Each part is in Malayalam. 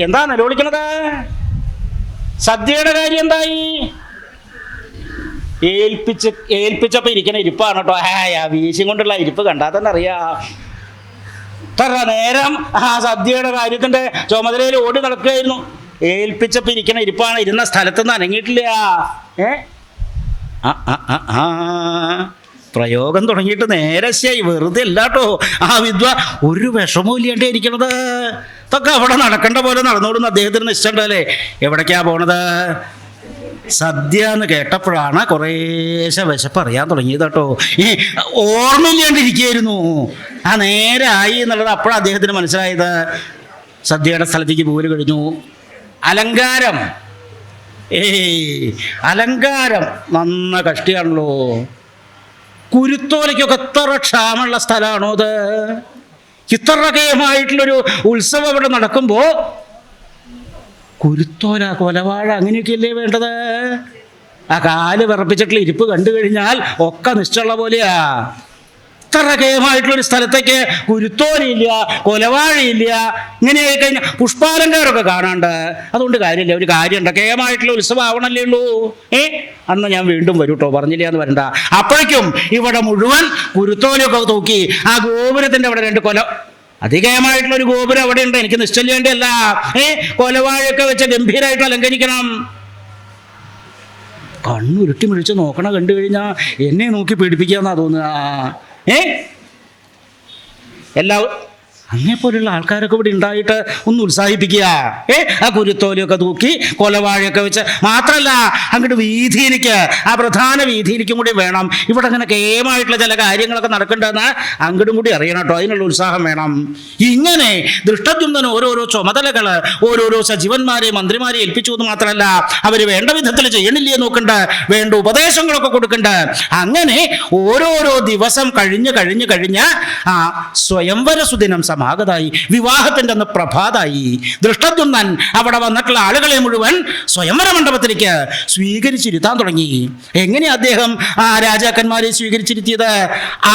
എന്താ നിലവിളിക്കണത്? സദ്യയുടെ കാര്യം എന്തായി? ഏൽപ്പിച്ചപ്പോ ഇരിക്കണ ഇരിപ്പാണ് കേട്ടോ. വീശിയും കൊണ്ടുള്ള ഇരിപ്പ് കണ്ടാൽ തന്നെ അറിയാം. ഇത്ര നേരം സദ്യയുടെ കാര്യത്തിന്റെ ചുമതലയിൽ ഓടി നടക്കുകയായിരുന്നു. ഏൽപ്പിച്ചപ്പോ ഇരിക്കണ ഇരിപ്പാണ്. ഇരുന്ന സ്ഥലത്തുനിന്ന് അനങ്ങിയിട്ടില്ല. പ്രയോഗം തുടങ്ങിയിട്ട് നേരശ്യായി. വെറുതെ അല്ലാട്ടോ ആ വിദ്വ ഒരു വിഷമവും ഇല്ലാണ്ടേ ഇരിക്കണത്. ഇതൊക്കെ അവിടെ നടക്കേണ്ട പോലെ നടന്നോടുന്ന അദ്ദേഹത്തിന് നിശ്ചയുണ്ടല്ലേ. എവിടേക്കാ പോണത്? സദ്യ എന്ന് കേട്ടപ്പോഴാണ് കുറേശ്ശെ വിശപ്പ് അറിയാൻ തുടങ്ങിയത് കേട്ടോ. ഈ ഓർമ്മയില്ലാണ്ടിരിക്കുകയായിരുന്നു. നേരായി എന്നുള്ളത് അപ്പോഴാണ് അദ്ദേഹത്തിന് മനസ്സിലായത്. സദ്യയുടെ സ്ഥലത്തേക്ക് പോര് കഴിഞ്ഞു. അലങ്കാരം അലങ്കാരം നന്ന കഷ്ടിയാണല്ലോ. കുരുത്തോലയ്ക്കൊക്കെ എത്ര ക്ഷാമമുള്ള സ്ഥലമാണോ അത്? ഇത്രകേയമായിട്ടുള്ളൊരു ഉത്സവം ഇവിടെ നടക്കുമ്പോൾ കുരുത്തോല, കൊലവാഴ അങ്ങനെയൊക്കെയല്ലേ വേണ്ടത്? ആ കാല് വിറപ്പിച്ചിട്ടുള്ള ഇരിപ്പ് കണ്ടു കഴിഞ്ഞാൽ ഒക്കെ നിശ്ചയുള്ള പോലെയാ. ഇത്രകേയമായിട്ടുള്ളൊരു സ്ഥലത്തേക്ക് കുരുത്തോലയില്ല, കൊലവാഴയില്ല, ഇങ്ങനെയായി കഴിഞ്ഞാൽ പുഷ്പാലങ്കാരമൊക്കെ കാണാണ്ട്. അതുകൊണ്ട് കാര്യമില്ല. ഒരു കാര്യമുണ്ട്, കേയമായിട്ടുള്ള ഉത്സവം ആവണല്ലേ ഉള്ളൂ. അന്ന് ഞാൻ വീണ്ടും വരും കേട്ടോ, പറഞ്ഞില്ല എന്ന് വരണ്ട. അപ്പോഴേക്കും ഇവിടെ മുഴുവൻ കുരുത്തോലയൊക്കെ തൂക്കി ആ ഗോപുരത്തിൻ്റെ അവിടെ 2 അധികമായിട്ടുള്ളൊരു ഗോപുരം അവിടെ ഉണ്ട്. എനിക്ക് നിശ്ചല്യേണ്ടല്ല. കൊലവാഴയൊക്കെ വെച്ച് ഗംഭീരമായിട്ട് അലങ്കരിക്കണം. കണ്ണുരുട്ടി മിഴിച്ച് നോക്കണ കണ്ടു കഴിഞ്ഞാൽ എന്നെ നോക്കി പേടിപ്പിക്കാന്നാ തോന്നുക. അങ്ങനെപ്പോലുള്ള ആൾക്കാരൊക്കെ ഇവിടെ ഉണ്ടായിട്ട് ഒന്ന് ഉത്സാഹിപ്പിക്കുക. ആ കുരുത്തോലയൊക്കെ തൂക്കി കൊലവാഴയൊക്കെ വെച്ച് മാത്രമല്ല, അങ്ങോട്ട് വീതിയിലേക്ക്, ആ പ്രധാന വീതിയിലേക്കും കൂടി വേണം. ഇവിടെ അങ്ങനെ കേമായിട്ടുള്ള ചില കാര്യങ്ങളൊക്കെ നടക്കേണ്ടതെന്ന് അങ്ങോട്ടും കൂടി അറിയണം കേട്ടോ. അതിനുള്ള ഉത്സാഹം വേണം. ഇങ്ങനെ ദൃഷ്ടദ്യുമ്നന് ഓരോരോ ചുമതലകൾ ഓരോരോ സജീവന്മാരെ മന്ത്രിമാരെ ഏൽപ്പിച്ചു എന്ന് മാത്രമല്ല, അവർ വേണ്ട വിധത്തിൽ ചെയ്യണില്ലേ നോക്കണ്ട്, വേണ്ട ഉപദേശങ്ങളൊക്കെ കൊടുക്കണ്ട്. അങ്ങനെ ഓരോരോ ദിവസം കഴിഞ്ഞ് സ്വയംവര സുദിനം സമാഗതായി. വിവാഹത്തിൻ്റെ അന്ന് പ്രഭാതായി. ദൃഷ്ടദ്യുമ്നൻ അവിടെ വന്നിട്ടുള്ള ആളുകളെ മുഴുവൻ സ്വയംവര മണ്ഡപത്തിലേക്ക് സ്വീകരിച്ചിരുത്താൻ തുടങ്ങി. എങ്ങനെയാ അദ്ദേഹം രാജാക്കന്മാരെ സ്വീകരിച്ചിരുത്തിയത്?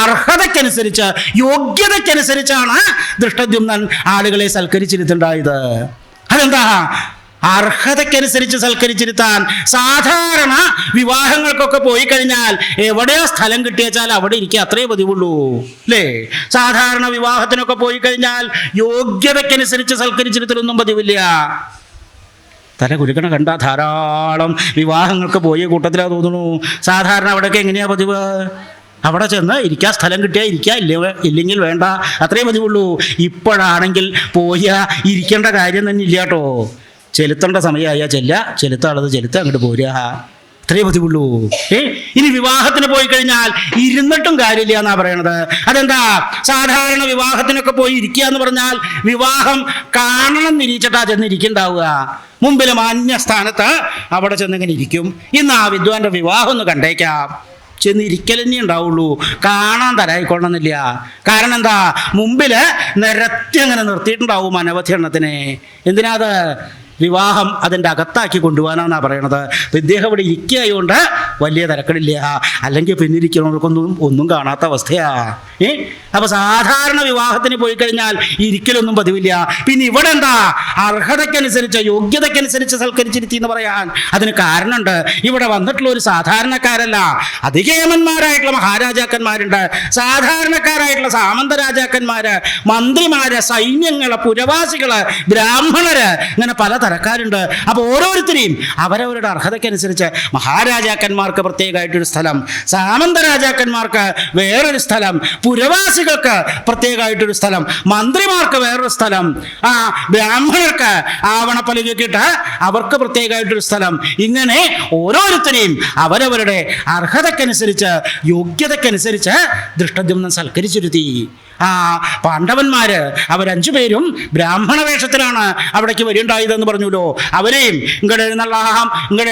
അർഹതയ്ക്കനുസരിച്ച്, യോഗ്യതയ്ക്കനുസരിച്ചാണ് ദൃഷ്ടദ്യുമ്നൻ ആളുകളെ സൽക്കരിച്ചിരുത്തുണ്ടായത്. അതെന്താ? അർഹതയ്ക്കനുസരിച്ച് സൽക്കരിച്ചിരുത്താൻ. സാധാരണ വിവാഹങ്ങൾക്കൊക്കെ പോയി കഴിഞ്ഞാൽ എവിടെയോ സ്ഥലം കിട്ടിയാൽ അവിടെ ഇരിക്കുക, അത്രേ പതിവുള്ളൂ അല്ലേ? സാധാരണ വിവാഹത്തിനൊക്കെ പോയി കഴിഞ്ഞാൽ യോഗ്യതയ്ക്കനുസരിച്ച് സൽക്കരിച്ചിരുത്തലൊന്നും പതിവില്ല. തല കുലുക്കണ കണ്ട ധാരാളം വിവാഹങ്ങൾക്ക് പോയ കൂട്ടത്തിലാ തോന്നുന്നു. സാധാരണ അവിടെയൊക്കെ എങ്ങനെയാ പതിവ്? അവിടെ ചെന്ന് ഇരിക്കാൻ സ്ഥലം കിട്ടിയാൽ ഇരിക്കുക, ഇല്ലെങ്കിൽ വേണ്ട, അത്രേ പതിവുള്ളൂ. ഇപ്പോഴാണെങ്കിൽ ഇരിക്കേണ്ട കാര്യം തന്നെ ഇല്ല കേട്ടോ. ചെലുത്തേണ്ട സമയമായാൽ ചെലുത്താളത് അങ്ങോട്ട് പോരുക, അത്രേ പതിവുള്ളൂ. ഇനി വിവാഹത്തിന് പോയി കഴിഞ്ഞാൽ ഇരുന്നിട്ടും കാര്യമില്ല എന്നാ പറയണത്. അതെന്താ? സാധാരണ വിവാഹത്തിനൊക്കെ പോയി ഇരിക്കുക എന്ന് പറഞ്ഞാൽ വിവാഹം കാണണം നിരീച്ചിട്ടാ ചെന്നിരിക്കുന്നുണ്ടാവുക. മുമ്പിൽ മാന്യ സ്ഥാനത്ത് അവിടെ ചെന്നിങ്ങനെ ഇരിക്കും. ഇന്ന് ആ വിദ്വാന്റെ വിവാഹം ഒന്ന് കണ്ടേക്കാം. ചെന്നിരിക്കലന്നെ ഉണ്ടാവുള്ളൂ, കാണാൻ തരായിക്കൊള്ളണമെന്നില്ല. കാരണം എന്താ? മുമ്പിൽ നിരത്തി അങ്ങനെ നിർത്തിയിട്ടുണ്ടാവും അനവധി എണ്ണത്തിന്. എന്തിനാ? അത് വിവാഹം അതിൻ്റെ അകത്താക്കി കൊണ്ടുപോകാനാണ് പറയണത്. ഇദ്ദേഹം ഇവിടെ ഇരിക്കുകയായതുകൊണ്ട് വലിയ തിരക്കടില്ല. അല്ലെങ്കിൽ പിന്നിരിക്കുന്നവർക്കൊന്നും ഒന്നും കാണാത്ത അവസ്ഥയാ. അപ്പോൾ സാധാരണ വിവാഹത്തിന് പോയി കഴിഞ്ഞാൽ ഇരിക്കലൊന്നും പതിവില്ല. പിന്നെ ഇവിടെ എന്താ? അർഹതയ്ക്കനുസരിച്ച്, യോഗ്യതയ്ക്കനുസരിച്ച് സൽക്കരിച്ചിരുത്തി എന്ന് പറയാൻ അതിന് കാരണമുണ്ട്. ഇവിടെ വന്നിട്ടുള്ള ഒരു സാധാരണക്കാരല്ല, അതികേമന്മാരായിട്ടുള്ള മഹാരാജാക്കന്മാരുണ്ട്, സാധാരണക്കാരായിട്ടുള്ള സാമന്ത രാജാക്കന്മാര്, മന്ത്രിമാര്, സൈന്യങ്ങള്, പുരവാസികള്, ബ്രാഹ്മണര്, ഇങ്ങനെ പല തരക്കാരുണ്ട്. അപ്പോൾ ഓരോരുത്തരെയും അവരവരുടെ അർഹതയ്ക്കനുസരിച്ച് മഹാരാജാക്കന്മാർക്ക് പ്രത്യേകമായിട്ടൊരു സ്ഥലം, സാമന്ത രാജാക്കന്മാർക്ക് വേറൊരു സ്ഥലം, പുരവാസികൾക്ക് പ്രത്യേകമായിട്ടൊരു സ്ഥലം, മന്ത്രിമാർക്ക് വേറൊരു സ്ഥലം, ബ്രാഹ്മണർക്ക് ആവണപ്പലകിട്ട് അവർക്ക് പ്രത്യേകമായിട്ടൊരു സ്ഥലം. ഇങ്ങനെ ഓരോരുത്തരെയും അവരവരുടെ അർഹതയ്ക്കനുസരിച്ച്, യോഗ്യതയ്ക്കനുസരിച്ച് ദൃഷ്ടദ്യുമ്നൻ സൽക്കരിച്ചിരുത്തി. പാണ്ഡവന്മാര് അവർ5 പേരും ബ്രാഹ്മണ വേഷത്തിലാണ് അവിടേക്ക് വരിണ്ടായതെന്ന് പറഞ്ഞല്ലോ. അവരെയും ഇങ്ങോട്ട്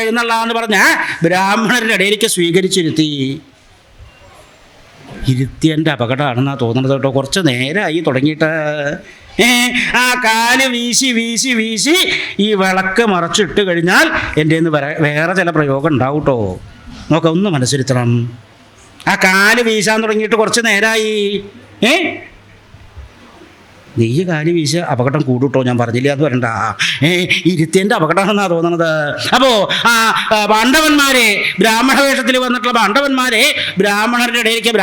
എഴുന്നള്ളാന്ന് പറഞ്ഞ ബ്രാഹ്മണരുടെ ഇടയിലേക്ക് സ്വീകരിച്ചിരുത്തി. ഇരുത്തിയൻ്റെ അപകടമാണെന്നാണ് തോന്നുന്നത് കേട്ടോ. കുറച്ച് നേരമായി തുടങ്ങിയിട്ട്. ആ കാല് വീശി വീശി വീശി ഈ വിളക്ക് മറച്ചിട്ട് കഴിഞ്ഞാൽ എൻ്റെ വേറെ ചില പ്രയോഗം ഉണ്ടാവും കേട്ടോ. നോക്കാം, ഒന്ന് മനസ്സിരുത്തണം. ആ കാല് വീശാൻ തുടങ്ങിയിട്ട് കുറച്ച് നേരമായി. നെയ്യ് കാലി വീശ് അപകടം കൂടൂട്ടോ, ഞാൻ പറഞ്ഞില്ല അത് വരണ്ട. ഇരുത്തിയൻ്റെ അപകടമാണെന്നാണ് തോന്നണത്. അപ്പോൾ പാണ്ഡവന്മാരെ, ബ്രാഹ്മണ വേഷത്തിൽ വന്നിട്ടുള്ള പാണ്ഡവന്മാരെ ബ്രാഹ്മണരുടെ ഇടയിലേക്ക്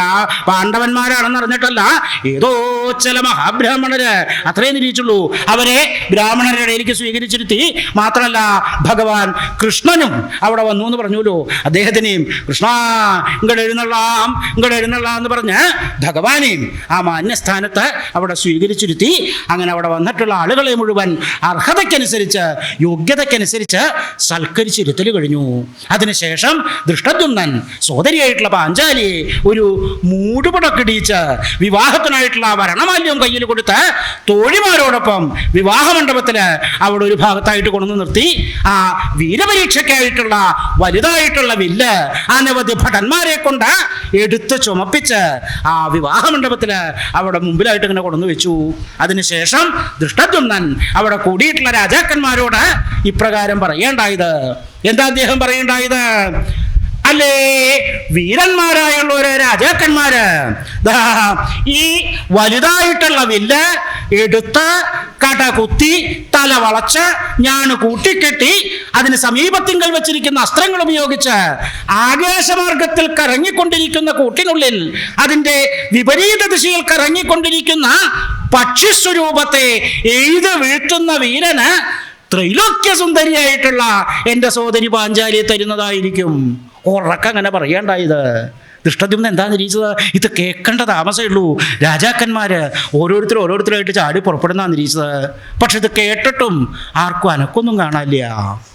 പാണ്ഡവന്മാരാണെന്ന് അറിഞ്ഞിട്ടല്ല, ഏതോ ചില മഹാബ്രാഹ്മണര് അത്രയും നിരീച്ചുള്ളൂ, അവരെ ബ്രാഹ്മണരുടെ ഇടയിലേക്ക് സ്വീകരിച്ചിരുത്തി. മാത്രമല്ല ഭഗവാൻ കൃഷ്ണനും അവിടെ വന്നു എന്ന് പറഞ്ഞുല്ലോ. അദ്ദേഹത്തിനെയും കൃഷ്ണ ഇങ്ങോട്ട് എഴുന്നള്ളാം എന്ന് പറഞ്ഞ് ഭഗവാനെയും ആ മാന്യസ്ഥാനത്ത് അവിടെ സ്വീകരിച്ചിരുത്തി. അങ്ങനെ അവിടെ വന്നിട്ടുള്ള ആളുകളെ മുഴുവൻ അർഹതയ്ക്കനുസരിച്ച്, യോഗ്യതയ്ക്കനുസരിച്ച് സൽക്കരിച്ചിരുത്തൽ കഴിഞ്ഞു. അതിനുശേഷം ദൃഷ്ടദ്യുമ്നൻ സോദരിയായിട്ടുള്ള പാഞ്ചാലിയെ ഒരു മൂടുപടക്കിടിയിച്ച് വിവാഹത്തിനായിട്ടുള്ള വരണമാല്യം കയ്യിൽ കൊടുത്ത് തോഴിമാരോടൊപ്പം വിവാഹമണ്ഡപത്തിൽ അവിടെ ഒരു ഭാഗത്തായിട്ട് കൊണ്ടു നിർത്തി. ആ വീരപരീക്ഷയ്ക്കായിട്ടുള്ള വലുതായിട്ടുള്ള വില്ല് അനവധി ഭടന്മാരെ കൊണ്ട് എടുത്ത് ചുമപ്പിച്ച് ആ വിവാഹമണ്ഡപത്തിൽ അവിടെ മുമ്പിലായിട്ട് ഇങ്ങനെ കൊണ്ടു വെച്ചു. അതിനുശേഷം ദൃഷ്ടദ്യുമ്നൻ അവിടെ കൂടിയിട്ടുള്ള രാജാക്കന്മാരോട് ഇപ്രകാരം പറയേണ്ടായത്. എന്താ അദ്ദേഹം പറയേണ്ടായത്? അല്ലേ വീരന്മാരായുള്ള ഒരു രാജാക്കന്മാര് ഈ വലുതായിട്ടുള്ള വില്ല് എടുത്ത് കടകുത്തി തല വളച്ച് ഞാൻ കൂട്ടിക്കെട്ടി അതിന് സമീപത്തിങ്കൽ വെച്ചിരിക്കുന്ന അസ്ത്രങ്ങൾ ഉപയോഗിച്ച് ആകാശമാർഗത്തിൽ കറങ്ങിക്കൊണ്ടിരിക്കുന്ന കൂട്ടിനുള്ളിൽ അതിൻ്റെ വിപരീത ദിശയിൽ കറങ്ങിക്കൊണ്ടിരിക്കുന്ന പക്ഷിസ്വരൂപത്തെ എഴുതി വീഴ്ത്തുന്ന വീരന് ത്രൈലോക്യസുന്ദരിയായിട്ടുള്ള എൻ്റെ സോദരി പാഞ്ചാലിയെ തരുന്നതായിരിക്കും. ഉറക്കങ്ങനെ പറയേണ്ടായത്. ദൃഷ്ടദ്യുമ്നൻ എന്താ നിരീക്ഷിച്ചത്? ഇത് കേൾക്കേണ്ട താമസമേ ഉള്ളൂ. രാജാക്കന്മാര് ഓരോരുത്തരായിട്ട് ചാടി പുറപ്പെടുന്ന നിരീക്ഷിച്ചത്. പക്ഷെ ഇത് കേട്ടിട്ടും ആർക്കും അനക്കൊന്നും കാണാനില്ല.